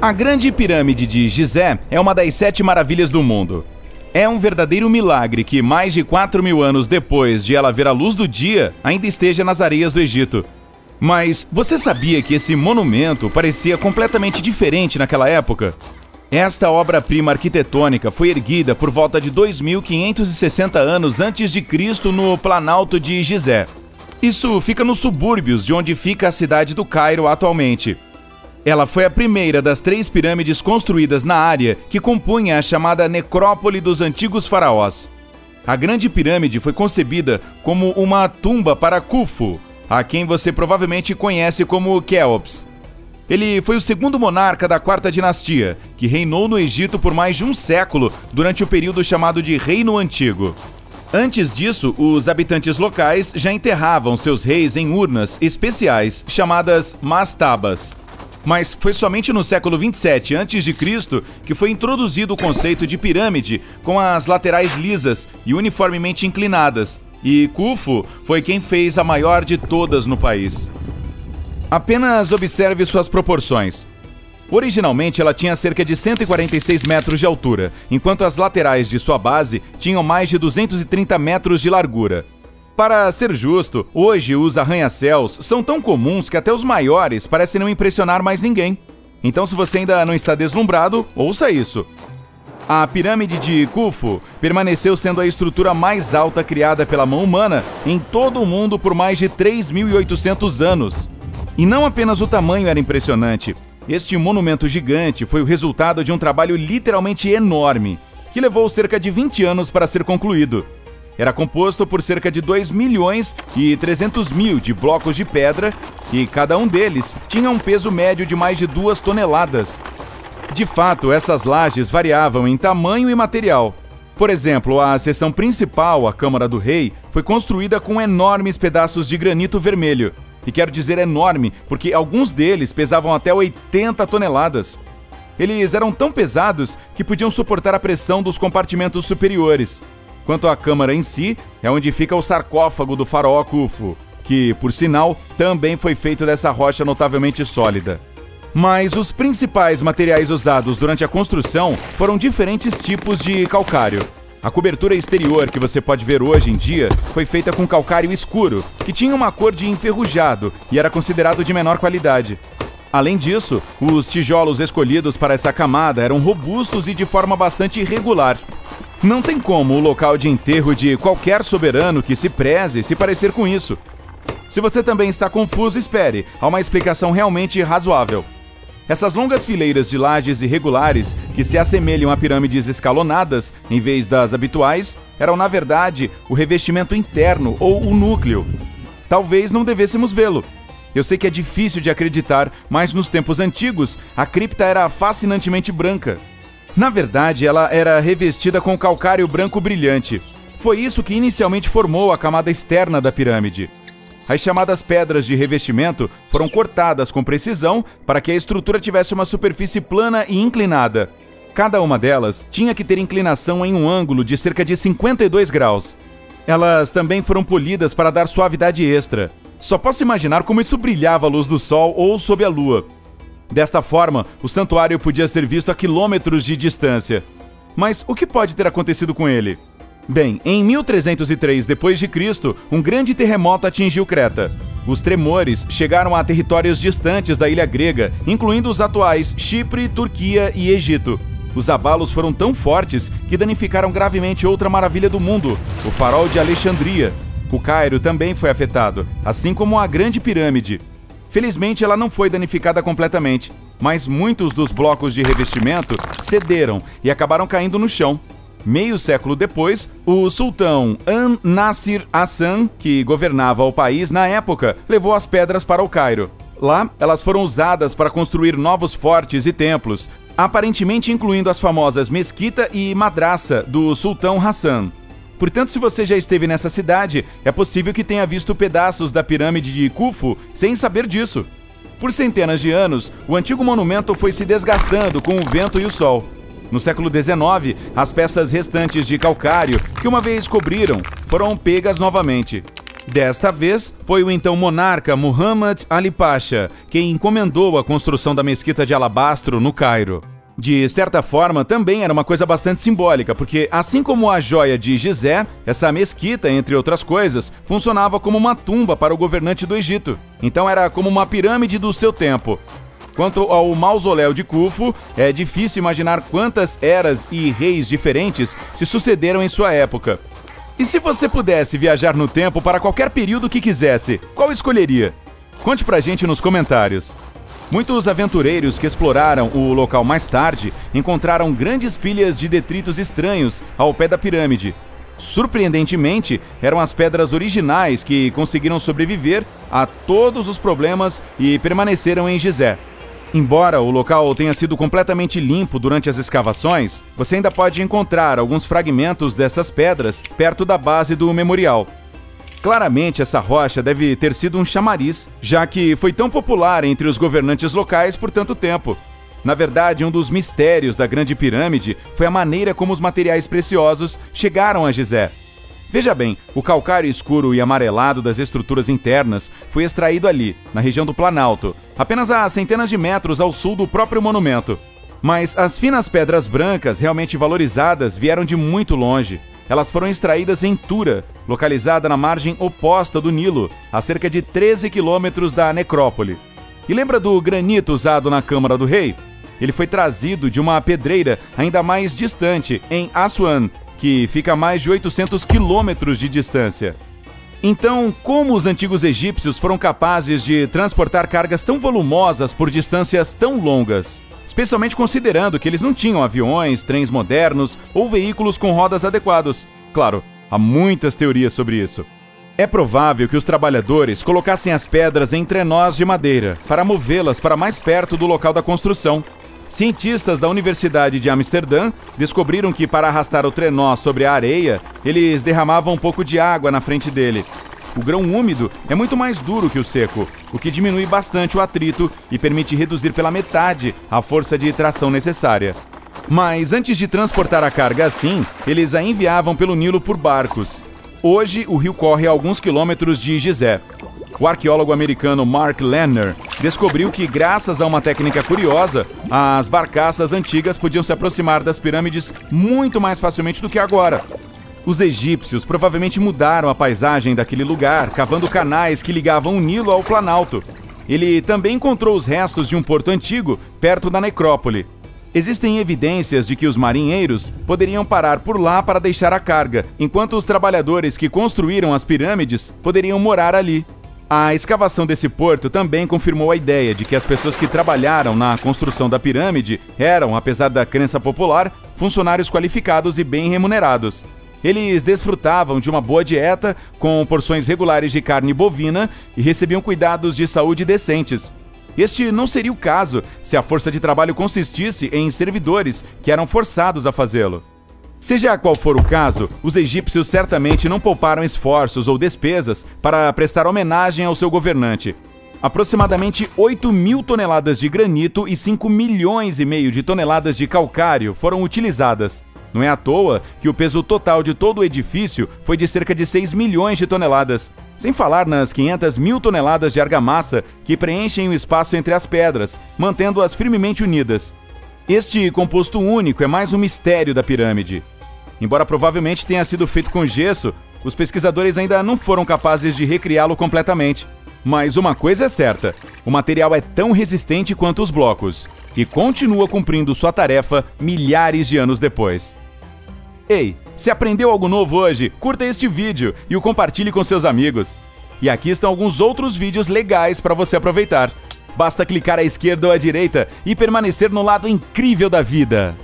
A Grande Pirâmide de Gizé é uma das 7 maravilhas do mundo. É um verdadeiro milagre que, mais de 4.000 anos depois de ela ver a luz do dia, ainda esteja nas areias do Egito. Mas você sabia que esse monumento parecia completamente diferente naquela época? Esta obra-prima arquitetônica foi erguida por volta de 2.560 anos antes de Cristo no Planalto de Gizé. Isso fica nos subúrbios de onde fica a cidade do Cairo atualmente. Ela foi a primeira das 3 pirâmides construídas na área que compunha a chamada necrópole dos antigos faraós. A Grande Pirâmide foi concebida como uma tumba para Khufu, a quem você provavelmente conhece como Quéops. Ele foi o segundo monarca da 4ª dinastia, que reinou no Egito por mais de um século durante o período chamado de Reino Antigo. Antes disso, os habitantes locais já enterravam seus reis em urnas especiais chamadas mastabas. Mas foi somente no século 27 a.C. que foi introduzido o conceito de pirâmide com as laterais lisas e uniformemente inclinadas, e Khufu foi quem fez a maior de todas no país. Apenas observe suas proporções. Originalmente ela tinha cerca de 146 metros de altura, enquanto as laterais de sua base tinham mais de 230 metros de largura. Para ser justo, hoje os arranha-céus são tão comuns que até os maiores parecem não impressionar mais ninguém. Então, se você ainda não está deslumbrado, ouça isso. A pirâmide de Khufu permaneceu sendo a estrutura mais alta criada pela mão humana em todo o mundo por mais de 3.800 anos. E não apenas o tamanho era impressionante. Este monumento gigante foi o resultado de um trabalho literalmente enorme, que levou cerca de 20 anos para ser concluído. Era composto por cerca de 2.300.000 de blocos de pedra e cada um deles tinha um peso médio de mais de 2 toneladas. De fato, essas lajes variavam em tamanho e material. Por exemplo, a seção principal, a Câmara do Rei, foi construída com enormes pedaços de granito vermelho. E quero dizer enorme porque alguns deles pesavam até 80 toneladas. Eles eram tão pesados que podiam suportar a pressão dos compartimentos superiores. Quanto à câmara em si, é onde fica o sarcófago do faraó Khufu, que, por sinal, também foi feito dessa rocha notavelmente sólida. Mas os principais materiais usados durante a construção foram diferentes tipos de calcário. A cobertura exterior que você pode ver hoje em dia foi feita com calcário escuro, que tinha uma cor de enferrujado e era considerado de menor qualidade. Além disso, os tijolos escolhidos para essa camada eram robustos e de forma bastante irregular. Não tem como o local de enterro de qualquer soberano que se preze se parecer com isso. Se você também está confuso, espere, há uma explicação realmente razoável. Essas longas fileiras de lajes irregulares, que se assemelham a pirâmides escalonadas em vez das habituais, eram na verdade o revestimento interno ou o núcleo. Talvez não devêssemos vê-lo. Eu sei que é difícil de acreditar, mas nos tempos antigos, a cripta era fascinantemente branca. Na verdade, ela era revestida com calcário branco brilhante. Foi isso que inicialmente formou a camada externa da pirâmide. As chamadas pedras de revestimento foram cortadas com precisão para que a estrutura tivesse uma superfície plana e inclinada. Cada uma delas tinha que ter inclinação em um ângulo de cerca de 52 graus. Elas também foram polidas para dar suavidade extra. Só posso imaginar como isso brilhava à luz do sol ou sob a lua. Desta forma, o santuário podia ser visto a quilômetros de distância. Mas o que pode ter acontecido com ele? Bem, em 1303 d.C., um grande terremoto atingiu Creta. Os tremores chegaram a territórios distantes da ilha grega, incluindo os atuais Chipre, Turquia e Egito. Os abalos foram tão fortes que danificaram gravemente outra maravilha do mundo, o Farol de Alexandria. O Cairo também foi afetado, assim como a Grande Pirâmide. Felizmente, ela não foi danificada completamente, mas muitos dos blocos de revestimento cederam e acabaram caindo no chão. Meio século depois, o sultão An-Nasir Hassan, que governava o país na época, levou as pedras para o Cairo. Lá, elas foram usadas para construir novos fortes e templos, aparentemente incluindo as famosas Mesquita e Madraça do sultão Hassan. Portanto, se você já esteve nessa cidade, é possível que tenha visto pedaços da pirâmide de Khufu sem saber disso. Por centenas de anos, o antigo monumento foi se desgastando com o vento e o sol. No século XIX, as peças restantes de calcário, que uma vez cobriram, foram pegas novamente. Desta vez, foi o então monarca Muhammad Ali Pasha quem encomendou a construção da mesquita de alabastro no Cairo. De certa forma, também era uma coisa bastante simbólica, porque assim como a joia de Gizé, essa mesquita, entre outras coisas, funcionava como uma tumba para o governante do Egito. Então era como uma pirâmide do seu tempo. Quanto ao mausoléu de Khufu, é difícil imaginar quantas eras e reis diferentes se sucederam em sua época. E se você pudesse viajar no tempo para qualquer período que quisesse, qual escolheria? Conte pra gente nos comentários. Muitos aventureiros que exploraram o local mais tarde encontraram grandes pilhas de detritos estranhos ao pé da pirâmide. Surpreendentemente, eram as pedras originais que conseguiram sobreviver a todos os problemas e permaneceram em Gizé. Embora o local tenha sido completamente limpo durante as escavações, você ainda pode encontrar alguns fragmentos dessas pedras perto da base do memorial. Claramente, essa rocha deve ter sido um chamariz, já que foi tão popular entre os governantes locais por tanto tempo. Na verdade, um dos mistérios da Grande Pirâmide foi a maneira como os materiais preciosos chegaram a Gizé. Veja bem, o calcário escuro e amarelado das estruturas internas foi extraído ali, na região do Planalto, apenas a centenas de metros ao sul do próprio monumento. Mas as finas pedras brancas realmente valorizadas vieram de muito longe. Elas foram extraídas em Tura, localizada na margem oposta do Nilo, a cerca de 13 quilômetros da necrópole. E lembra do granito usado na Câmara do Rei? Ele foi trazido de uma pedreira ainda mais distante, em Aswan, que fica a mais de 800 quilômetros de distância. Então, como os antigos egípcios foram capazes de transportar cargas tão volumosas por distâncias tão longas? Especialmente considerando que eles não tinham aviões, trens modernos ou veículos com rodas adequados. Claro, há muitas teorias sobre isso. É provável que os trabalhadores colocassem as pedras em trenós de madeira para movê-las para mais perto do local da construção. Cientistas da Universidade de Amsterdã descobriram que para arrastar o trenó sobre a areia, eles derramavam um pouco de água na frente dele. O grão úmido é muito mais duro que o seco, o que diminui bastante o atrito e permite reduzir pela metade a força de tração necessária. Mas antes de transportar a carga assim, eles a enviavam pelo Nilo por barcos. Hoje, o rio corre a alguns quilômetros de Gizé. O arqueólogo americano Mark Lerner descobriu que, graças a uma técnica curiosa, as barcaças antigas podiam se aproximar das pirâmides muito mais facilmente do que agora. Os egípcios provavelmente mudaram a paisagem daquele lugar, cavando canais que ligavam o Nilo ao Planalto. Ele também encontrou os restos de um porto antigo perto da necrópole. Existem evidências de que os marinheiros poderiam parar por lá para deixar a carga, enquanto os trabalhadores que construíram as pirâmides poderiam morar ali. A escavação desse porto também confirmou a ideia de que as pessoas que trabalharam na construção da pirâmide eram, apesar da crença popular, funcionários qualificados e bem remunerados. Eles desfrutavam de uma boa dieta, com porções regulares de carne bovina e recebiam cuidados de saúde decentes. Este não seria o caso se a força de trabalho consistisse em servidores que eram forçados a fazê-lo. Seja qual for o caso, os egípcios certamente não pouparam esforços ou despesas para prestar homenagem ao seu governante. Aproximadamente 8.000 toneladas de granito e 5,5 milhões de toneladas de calcário foram utilizadas. Não é à toa que o peso total de todo o edifício foi de cerca de 6 milhões de toneladas, sem falar nas 500.000 toneladas de argamassa que preenchem o espaço entre as pedras, mantendo-as firmemente unidas. Este composto único é mais um mistério da pirâmide. Embora provavelmente tenha sido feito com gesso, os pesquisadores ainda não foram capazes de recriá-lo completamente. Mas uma coisa é certa, o material é tão resistente quanto os blocos, e continua cumprindo sua tarefa milhares de anos depois. Ei, se aprendeu algo novo hoje, curta este vídeo e o compartilhe com seus amigos. E aqui estão alguns outros vídeos legais para você aproveitar. Basta clicar à esquerda ou à direita e permanecer no lado incrível da vida.